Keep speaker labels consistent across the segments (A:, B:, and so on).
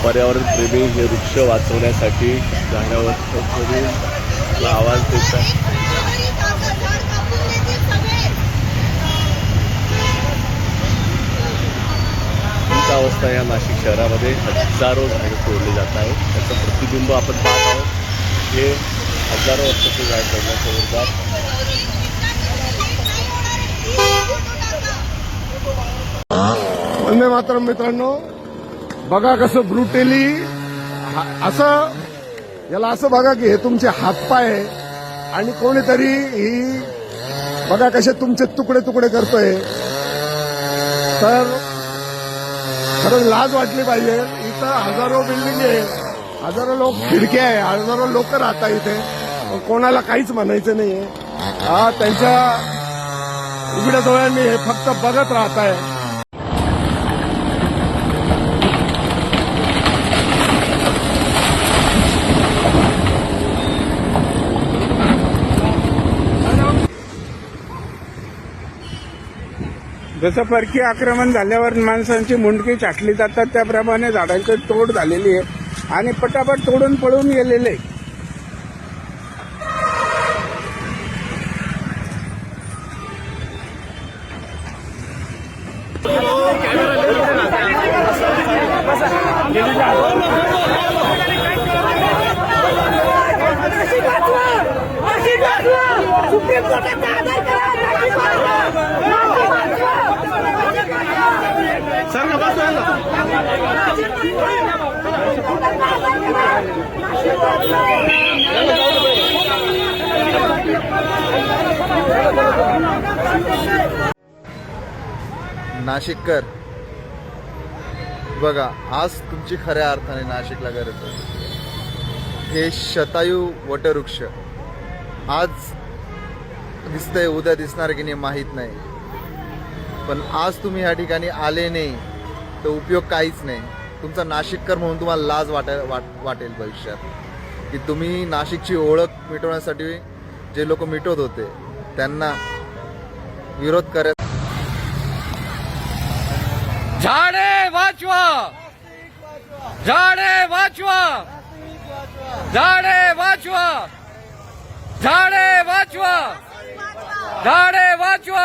A: पर्यावरण प्रेमी हे वृक्ष वाचवण्यासाठी झाडावर आवाज देतात. हीच अवस्था या नाशिक शहरामध्ये हजारो झाडे तोडली जात आहेत. त्याचं प्रतिबिंब आपण पाहत आहोत. हे हजारो वर्षाचे झाड तोडण्याच्या विरोधात
B: वंदे मातरम. मित्रांनो, बघा कसं ब्रुटली असं, याला असं बघा की हे तुमचे हातपाय आणि कोणीतरी ही बघा कसे तुमचे तुकडे तुकडे करतोय. तर खरंच लाज वाटली पाहिजे. इथं हजारो बिल्डिंग आहे, हजारो लोक खिडक्या आहे, हजारो लोक राहतात इथे. कोणाला काहीच म्हणायचं नाहीये. त्यांच्या उघड्या डोळ्यांनी हे फक्त बघत राहत आहे.
C: जसं परकीय आक्रमण झाल्यावर माणसांची मुंडकी छाटली जातात त्याप्रमाणे झाडांची तोड झालेली आहे आणि पटापट तोडून पळून गेलेले.
D: नाशिककर बघा, आज तुमची खऱ्या अर्थाने नाशिकला गरज आहे. हे शतायू वटवृक्ष आज दिसतंय, उद्या दिसणार की नाही माहीत नाही, पण आज तुम्ही ह्या ठिकाणी आले नाही तर उपयोग काहीच नाही. तुमचा नाशिककर म्हणून तुम्हाला लाज वाटेल भविष्यात की तुम्ही नाशिकची ओळख मिटवण्यासाठी जे लोक मिटवत होते त्यांना विरोध करत.
E: झाडे वाचवा, झाडे वाचवा, झाडे वाचवा, झाडे वाचवा, झाडे वाचवा,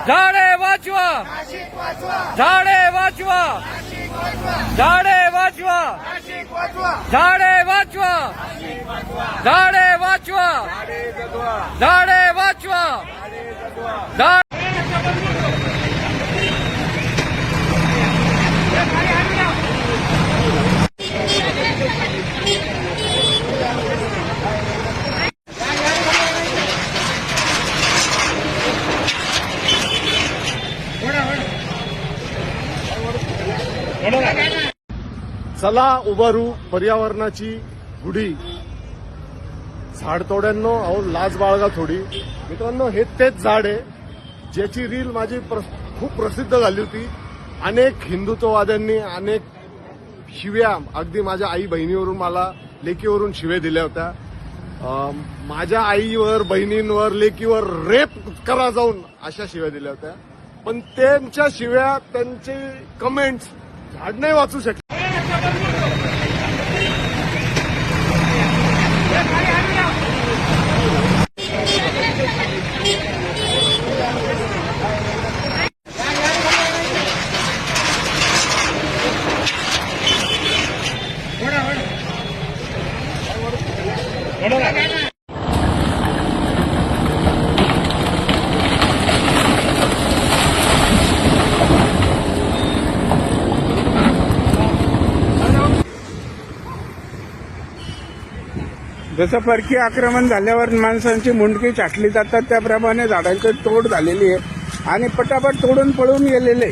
E: झाडे वाचवा, झाडे वाचवा, झाडे वाचवा, झाडे वाचवा, झाडे वाचवा, झाडे वाचवा.
B: चला उभारू पर्यावरणाची गुढी. झाडतोड्यांनो, अहो लाज बाळगा थोडी. मित्रांनो, हे तेच झाड आहे ज्याची रील माझी खूप प्रसिद्ध झाली होती. अनेक हिंदुत्ववाद्यांनी अनेक शिव्या, अगदी माझ्या आई बहिणीवरून, मला लेकीवरून शिव्या दिल्या होत्या. माझ्या आईवर, बहिणींवर, लेकीवर रेप करा जाऊन अशा शिव्या दिल्या होत्या. पण त्यांच्या शिव्या, त्यांचे कमेंट्स झाड नाही वाचू शकले.
C: जसं परकीय आक्रमण झाल्यावर माणसांची मुंडकी छाटली जातात त्याप्रमाणे झाडांची तोड झालेली आहे आणि पटापट तोडून पळून गेलेले.